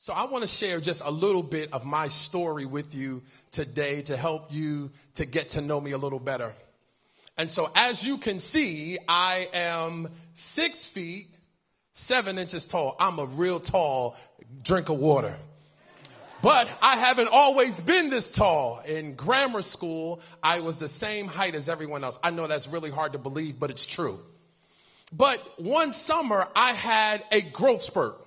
So I want to share just a little bit of my story with you today to help you to get to know me a little better. And so as you can see, I am 6 feet, 7 inches tall. I'm a real tall drink of water. But I haven't always been this tall. In grammar school, I was the same height as everyone else. I know that's really hard to believe, but it's true. But one summer, I had a growth spurt.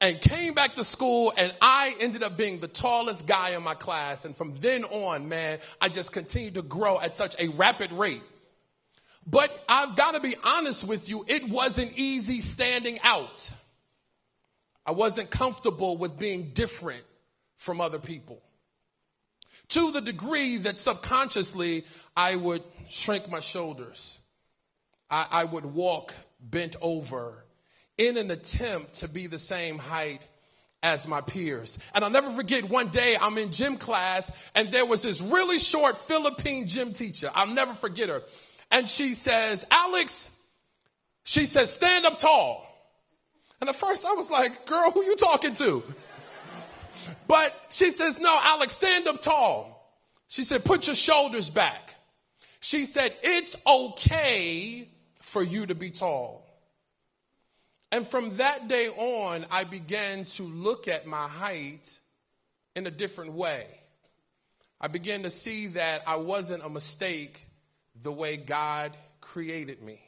And came back to school, and I ended up being the tallest guy in my class. And from then on, man, I just continued to grow at such a rapid rate. But I've got to be honest with you, it wasn't easy standing out. I wasn't comfortable with being different from other people. To the degree that subconsciously, I would shrink my shoulders. I would walk bent over in an attempt to be the same height as my peers. And I'll never forget, one day I'm in gym class and there was this really short Philippine gym teacher. I'll never forget her. And she says, Alex, she says, stand up tall. And at first I was like, girl, who you talking to? But she says, no, Alex, stand up tall. She said, put your shoulders back. She said, it's okay for you to be tall. And from that day on, I began to look at my height in a different way. I began to see that I wasn't a mistake the way God created me.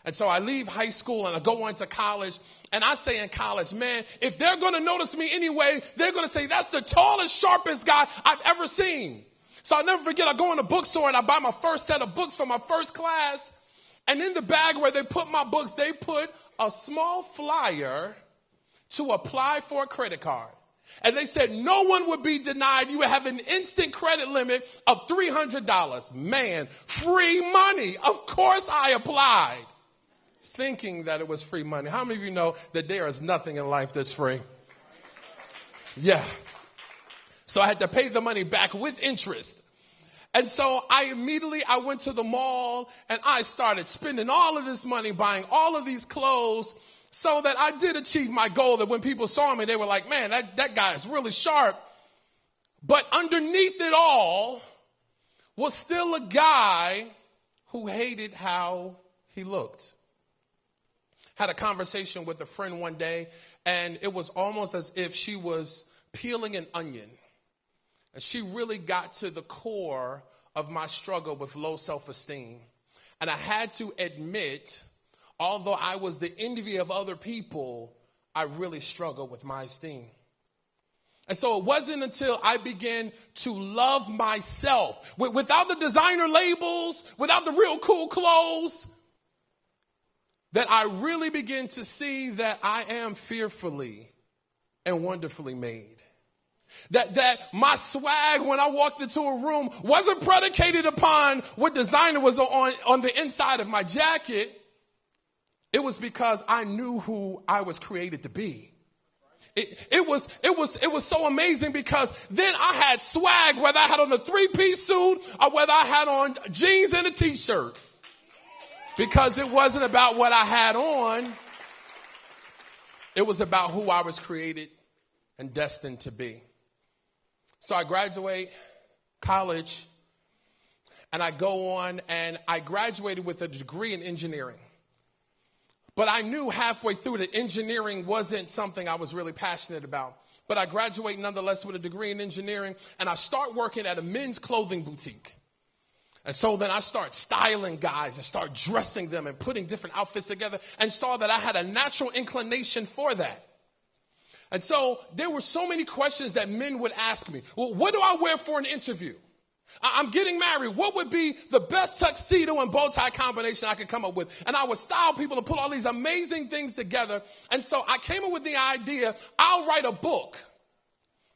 And so I leave high school and I go on to college. And I say in college, man, if they're going to notice me anyway, they're going to say that's the tallest, sharpest guy I've ever seen. So I'll never forget, I go in a bookstore and I buy my first set of books for my first class. And in the bag where they put my books, they put a small flyer to apply for a credit card. And they said no one would be denied. You would have an instant credit limit of $300. Man, free money. Of course I applied, thinking that it was free money. How many of you know that there is nothing in life that's free? Yeah. So I had to pay the money back with interest. And so I went to the mall and I started spending all of this money buying all of these clothes so that I did achieve my goal, that when people saw me, they were like, man, that guy is really sharp. But underneath it all was still a guy who hated how he looked. Had a conversation with a friend one day, and it was almost as if she was peeling an onion. And she really got to the core of my struggle with low self-esteem. And I had to admit, although I was the envy of other people, I really struggled with my esteem. And so it wasn't until I began to love myself, without the designer labels, without the real cool clothes, that I really began to see that I am fearfully and wonderfully made. That my swag when I walked into a room wasn't predicated upon what designer was on the inside of my jacket. It was because I knew who I was created to be. It was so amazing because then I had swag, whether I had on a 3-piece suit or whether I had on jeans and a t-shirt. Because it wasn't about what I had on. It was about who I was created and destined to be. So I graduate college and I go on and I graduated with a degree in engineering. But I knew halfway through that engineering wasn't something I was really passionate about. But I graduate nonetheless with a degree in engineering and I start working at a men's clothing boutique. And so then I start styling guys and start dressing them and putting different outfits together and saw that I had a natural inclination for that. And so there were so many questions that men would ask me. Well, what do I wear for an interview? I'm getting married. What would be the best tuxedo and bow tie combination I could come up with? And I would style people to put all these amazing things together. And so I came up with the idea, I'll write a book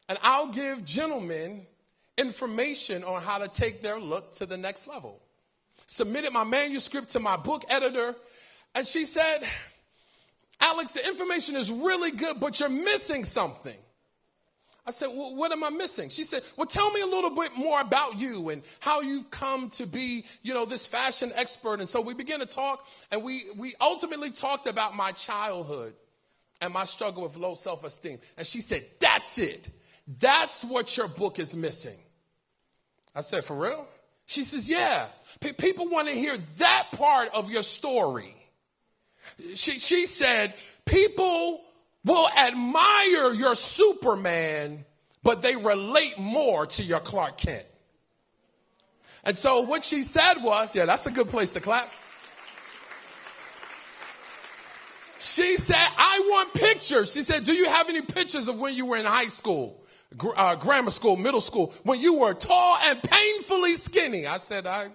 and I'll give gentlemen information on how to take their look to the next level. Submitted my manuscript to my book editor, and she said, Alex, the information is really good, but you're missing something. I said, well, what am I missing? She said, well, tell me a little bit more about you and how you've come to be, this fashion expert. And so we began to talk, and we ultimately talked about my childhood and my struggle with low self-esteem. And she said, that's it. That's what your book is missing. I said, for real? She says, yeah. People want to hear that part of your story. She said, people will admire your Superman, but they relate more to your Clark Kent. And so what she said was, yeah, that's a good place to clap. She said, I want pictures. She said, do you have any pictures of when you were in high school, grammar school, middle school, when you were tall and painfully skinny? I said, I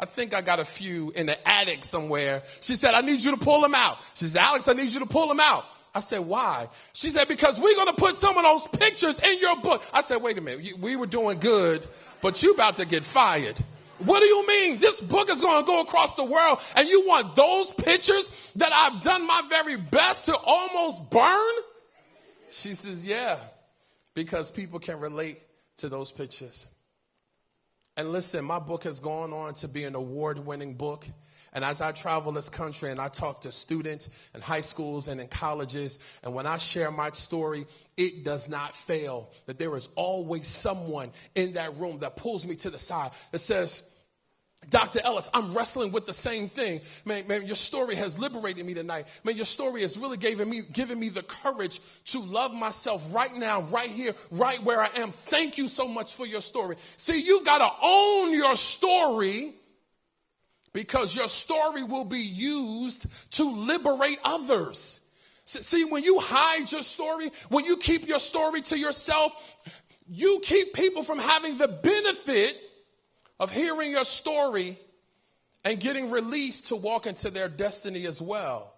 think I got a few in the attic somewhere. She said, I need you to pull them out. She said, Alex, I need you to pull them out. I said, why? She said, because we're going to put some of those pictures in your book. I said, wait a minute. We were doing good, but you about to get fired. What do you mean? This book is going to go across the world, and you want those pictures that I've done my very best to almost burn? She says, yeah, because people can relate to those pictures. And listen, my book has gone on to be an award-winning book. And as I travel this country and I talk to students in high schools and in colleges, and when I share my story, it does not fail that there is always someone in that room that pulls me to the side that says, Dr. Ellis, I'm wrestling with the same thing. Man, your story has liberated me tonight. Man, your story has really given me the courage to love myself right now, right here, right where I am. Thank you so much for your story. See, you've got to own your story, because your story will be used to liberate others. See, when you hide your story, when you keep your story to yourself, you keep people from having the benefit of hearing your story and getting released to walk into their destiny as well.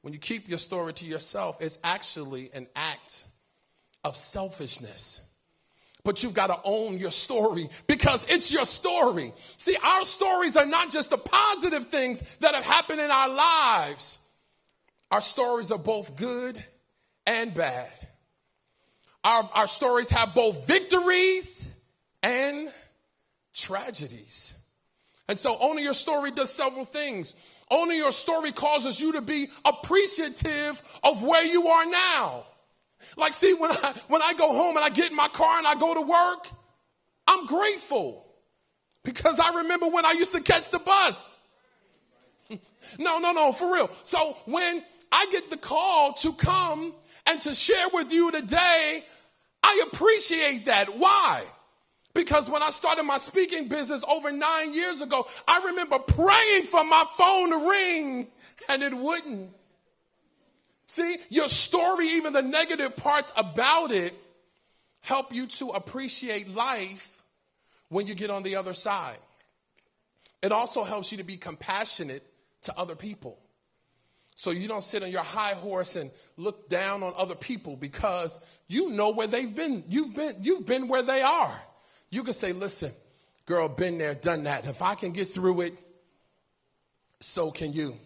When you keep your story to yourself, it's actually an act of selfishness. But you've got to own your story because it's your story. See, our stories are not just the positive things that have happened in our lives. Our stories are both good and bad. Our stories have both victories and tragedies. And so owning your story does several things. Owning your story causes you to be appreciative of where you are now. Like, see, when I go home and I get in my car and I go to work, I'm grateful because I remember when I used to catch the bus. No, for real. So when I get the call to come and to share with you today, I appreciate that. Why? Because when I started my speaking business over 9 years ago, I remember praying for my phone to ring and it wouldn't. See, your story, even the negative parts about it, help you to appreciate life when you get on the other side. It also helps you to be compassionate to other people. So you don't sit on your high horse and look down on other people because you know where they've been. You've been where they are. You can say, listen, girl, been there, done that. If I can get through it, so can you.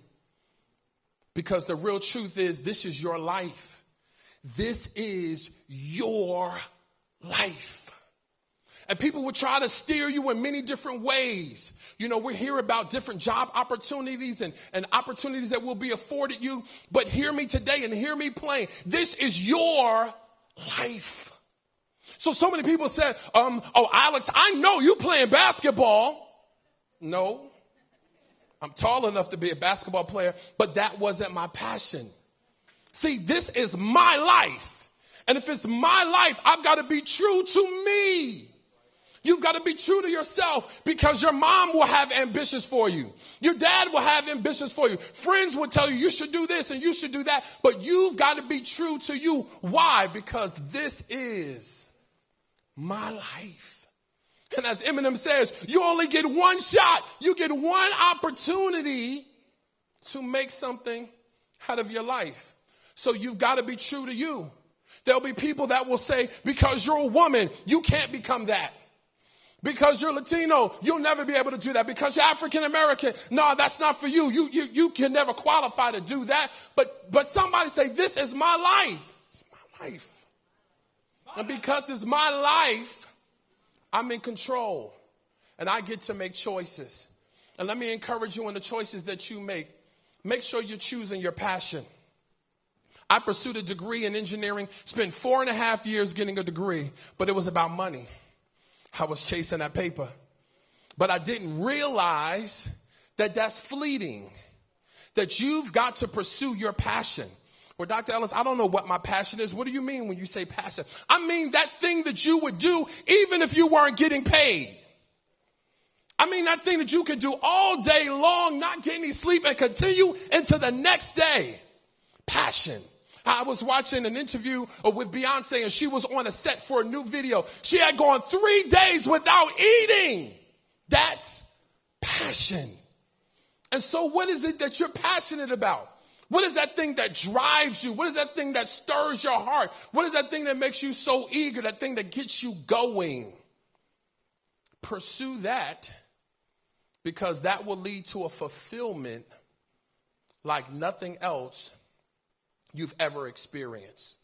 Because the real truth is, this is your life. This is your life. And people will try to steer you in many different ways. You know, we hear about different job opportunities and opportunities that will be afforded you. But hear me today and hear me plain. This is your life. So many people said, oh, Alex, I know you playing basketball. No. I'm tall enough to be a basketball player, but that wasn't my passion. See, this is my life. And if it's my life, I've got to be true to me. You've got to be true to yourself because your mom will have ambitions for you. Your dad will have ambitions for you. Friends will tell you you should do this and you should do that, but you've got to be true to you. Why? Because this is my life. And as Eminem says, you only get one shot. You get one opportunity to make something out of your life. So you've got to be true to you. There'll be people that will say, because you're a woman, you can't become that. Because you're Latino, you'll never be able to do that. Because you're African American, no, that's not for you. You can never qualify to do that. But somebody say, this is my life. It's my life. And because it's my life, I'm in control, and I get to make choices. And let me encourage you in the choices that you make. Make sure you're choosing your passion. I pursued a degree in engineering, spent 4.5 years getting a degree, but it was about money. I was chasing that paper. But I didn't realize that that's fleeting, that you've got to pursue your passion. Well, Dr. Ellis, I don't know what my passion is. What do you mean when you say passion? I mean that thing that you would do even if you weren't getting paid. I mean that thing that you could do all day long, not get any sleep, and continue into the next day. Passion. I was watching an interview with Beyonce, and she was on a set for a new video. She had gone 3 days without eating. That's passion. And so what is it that you're passionate about? What is that thing that drives you? What is that thing that stirs your heart? What is that thing that makes you so eager, that thing that gets you going? Pursue that, because that will lead to a fulfillment like nothing else you've ever experienced.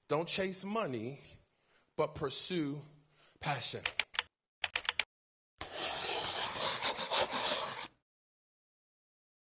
Don't chase money, but pursue passion.